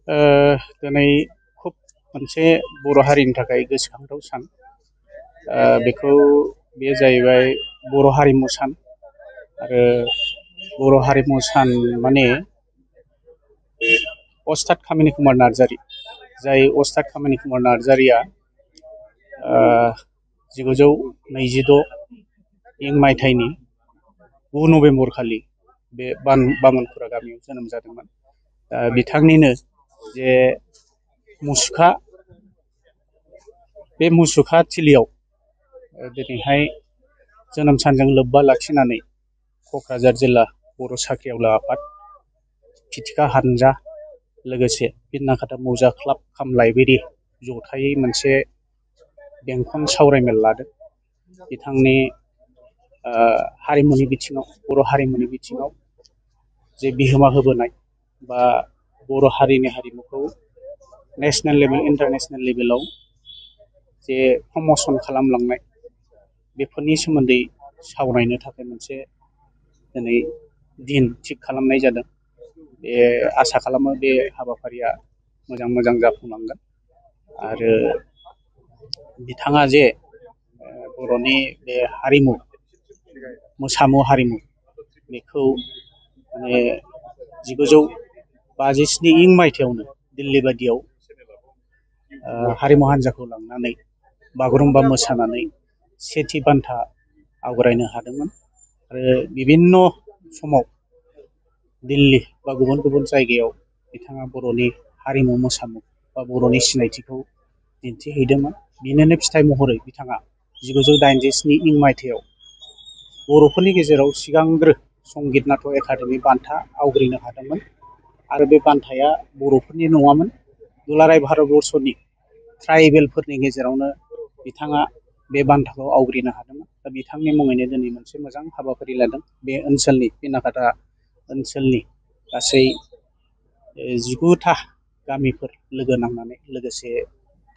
दिनै खुब मोनसे बर' हारिनि थाखाय गोसोखांथाव सान। बेखौ बेयो जाहैबाय बर' हारिमु सान आरो बर' हारिमु सान माने अस्ताद कामिनि कुमार नार्जारि, जाय अस्ताद कामिनि कुमार नार्जारिया 1926 इं मायथाइनि 9 नभेम्बर खालि बे बामोनखुरा गामियाव जोनोम जादोंमोन। बिथांनिनो जे मुसुखा, बे मुसुखा थिलियाव दिनैहाय जोनोम सानजों लोब्बा लाखिनानै क'क्राझार जिल्ला बर' साख्रिआवला आफाद, फिथिखा हानजा, लोगोसे बिरनाखाता मौजा क्लाब काम लाइब्रेरि जथायै मोनसे बेंखन सावरायमेल लादों। बिथांनि हारिमुनि बिथिङाव, बर' हारिमुनि बिथिङाव जे बिहोमा होबोनाय बा बर' हारिनि हारिमुखौ नेसनेल लेभेल, इन्टारनेसनेल लेभेलाव जे प्रमसन खालामलांनाय, बेफोरनि सोमोन्दै सावरायनो थाखाय मोनसे दिनै दिन थिग खालामनाय जादों। बे आसा खालामो बे हाबाफारिया मोजां मोजां जाफुंलांगोन आरो बिथाङा जे बर'नि बे हारिमु, मोसामु हारिमु, बेखौ माने 1957 इं मायथाइयावनो दिल्ली बायदियाव हारिमु हान्जाखौ लांनानै बागुरुम्बा मोसानानै सेथि बान्था आवग्रायनो हादोंमोन आरो बिभिन्न समाव दिल्ली बा गुबुन गुबुन जायगायाव बिथाङा बर'नि हारिमु मोसामु बा बर'नि सिनायथिखौ दिन्थिहैदोंमोन। बिनिनो फिथाइ महरै बिथाङा 1987 इं मायथाइयाव बर'फोरनि गेजेराव सिगांग्रो संगित नाटक एकाडेमि बान्था आवग्रिनो हादोंमोन आरो बे बान्थाया बर'फोरनि नङामोन, दुलाराय भारतबर्षनि ट्राइबेलफोरनि गेजेरावनो बिथाङा बे बान्थाखौ आवग्रिनो हादोंमोन। दा बिथांनि मुङैनो दिनै मोनसे मोजां हाबाफारि लादों। बे ओनसोलनि बिरनाखाता ओनसोलनि गासै 19ता गामिफोर लोगो नांनानै, लोगोसे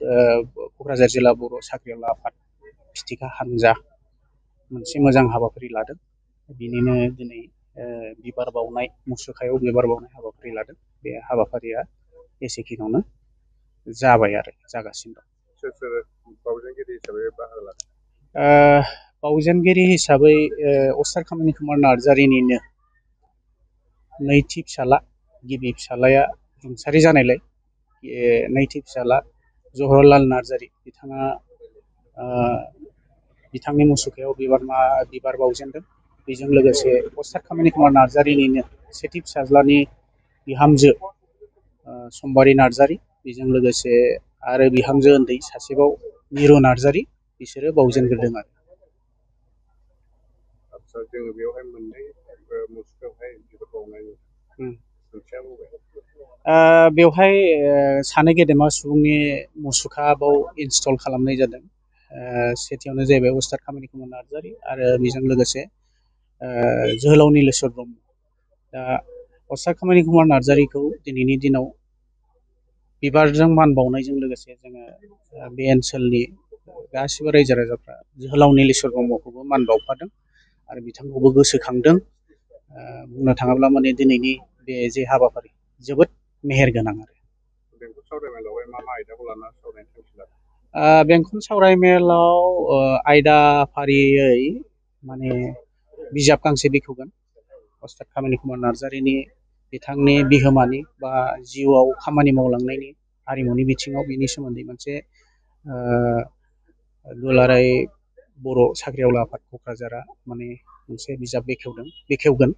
क'क्राझार जिल्ला बर' साख्रिआवला आफाद, फिथिखा हानजा मोनसे मोजां हाबाफारि लादों। बिनिनो दिनै बिबार बावनाय, मुसुखायाव बिबार बावनाय हाबाफारि लादों। बे हाबाफारिया एसेखिनियावनो जाबाय आरो जागासिनो दं। सोर सोर बावजेनगिरि हिसाबै बाहागो लादों? बावजेनगिरि हिसाबै अस्ताद कामिनि कुमार नार्जारिनिनो नैथि फिसाला, गिबि फिसालाया रुंसारि जानायलाय नैथि फिसाला जवाहरलाल नार्जारि, बिथाङा बिथांनि मुसुखायाव बिबार बावजेनदों। बेजों लोगोसे अस्ताद कामिनि कुमार नार्जारिनिनो सेथि फिसाज्लानि बिहामजो सम्बारि नार्जारि, बेजों लोगोसे आरो बिहामजो उन्दै सासेबाव मिरु नार्जारि, बिसोरो बावजेनग्रोदों आरो। आदसा, जोङो बेवहाय मोननै मुसुखायावहाय बिबार बावनाय ओंथिया बबे? बेवहाय सानै गेदेमा सुबुंनि मुसुखा बाव इनस्टल खालामनाय जादों। सेथियावनो जाहैबाय अस्ताद कामिनि कुमार नार्जारि आरो बेजों लोगोसे जोहोलाव नीलेश्वर ब्रह्म। दा अस्ताद कामिनि कुमार नार्जारिखौ दिनैनि दिनाव बिबारजों मान बावनायजों लोगोसे जोङो बे ओनसोलनि गासिबो रायजो राजाफ्रा जोहोलाव नीलेश्वर ब्रह्मखौबो मान बावफादों आरो बिथांखौबो गोसोखांदों। बुंनो थाङोब्ला माने दिनैनि बे जे हाबाफारि जोबोद मेहेर गोनां आरो। बेंखन सावरायमेलावहाय मा मा आयदाखौ लानानै सावरायनो थांखि लादों? बेंखन सावरायमेलाव आयदा फारियै माने बिजाब गांसे बेखेवगोन अस्ताद कामिनि कुमार नार्जारिनि, बिथांनि बिहोमानि बा जिउआव खामानि मावलांनायनि, हारिमुनि बिथिङाव, बिनि सोमोन्दै मोनसे दुलाराय बर' साख्रिआवला आफाद क'क्राझारा माने मोनसे बिजाब बेखेवगोन।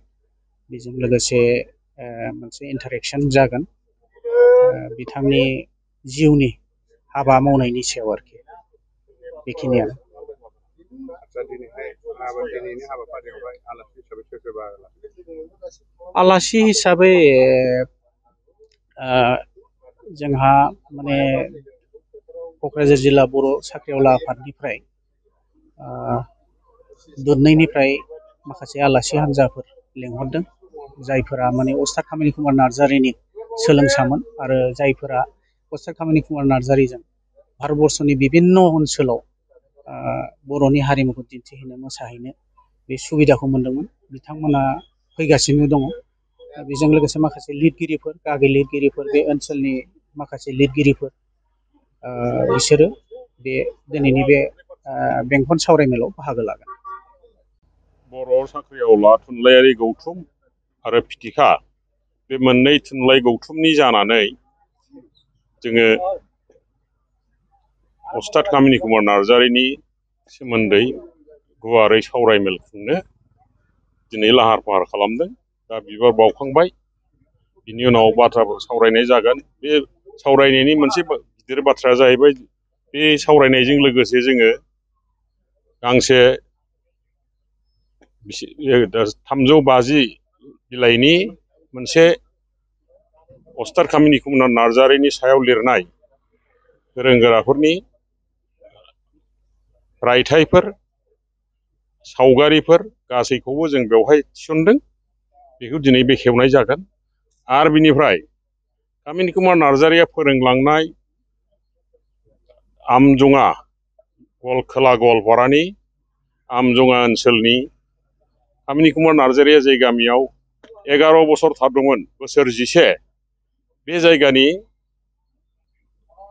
बेजों लोगोसे मोनसे इन्टारेक्सन जागोन बिथांनि जिउनि हाबा मावनायनि सायाव आरोखि। बेखिनियानो। आदसा, दिनैनि हाबाफारियावहाय आलासि हिसाबै सोर सोर बाहागो लादों? आलासि हिसाबै जोंहा माने क'क्राझार जिल्ला बर' साख्रिआवला आफादनिफ्राय दुधनैनिफ्राय माखासे आलासि हान्जाफोर लेंहरदों, जायफोरा माने अस्ताद कामिनि कुमार नार्जारिनि सोलोंसामोन आरो जायफोरा अस्ताद कामिनि कुमार नार्जारिजों भारतबर्षनि बिभिन्न ओनसोलाव बर'नि हारिमुखौ दिन्थिहैनो, मोसाहैनो बे सुबिदाखौ मोनदोंमोन। बिथांमोना फैगासिनो दङ बेजों लोगोसे माखासे लिरगिरिफोर गागि लिरगिरिफोर बे ओनसोलनि माखासे लिरगिरिफोर बिसोरो बे दिनैनि बे बेंखन सावरायमेलाव बाहागो लागोन। बर' साख्रिआवला थुनलाइयारि गौथुम आरो फिथिखा बे मोननै थुनलाइ गौथुमनि जानानै जोङो अस्ताद कामिनि कुमार नार्जारिनि सोमोन्दै गुवारै सावरायमेल खुंनो दिनै लाहार फाहार खालामदों। दा बिबार बावखांबाय, बिनि उनाव बाथ्रा सावरायनाय जागोन। बे सावरायनायनि मोनसे गिदिर बाथ्राया जाहैबाय, बे सावरायनायजों लोगोसे जोङो गांसे 350 बिलाइनि मोनसे अस्ताद कामिनि कुमार नार्जारिनि सायाव लिरनाय गोरों गोराफोरनि रायथाइफोर, सावगारिफोर गासैखौबो जों बेवहाय थिसनदों। बेखौ दिनै बेखेवनाय जागोन। आरो बिनिफ्राय कामिनि कुमार नार्जारिया फोरोंलांनाय आमजङा खोला गवालपारानि आमजङा ओनसोलनि कामिनि कुमार नार्जारिया जे गामियाव 11 बोसोर थादोंमोन, बोसोर 11, बे जायगानि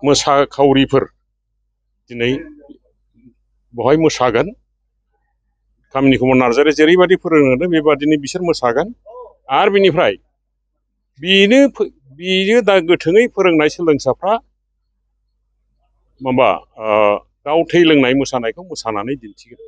मोसाखावरिफोर दिनै बेवहाय मोसागोन। कामिनि कुमार नार्जारिया जेरैबायदि फोरोंलांदों बेबादिनो बिसोर मोसागोन। आरो बिनिफ्राय बेनो दा गोथोङै फोरोंनाय सोलोंसाफ्रा दाउ थै लोंनाय मोसानायखौ मोसानानै दिन्थिगोन।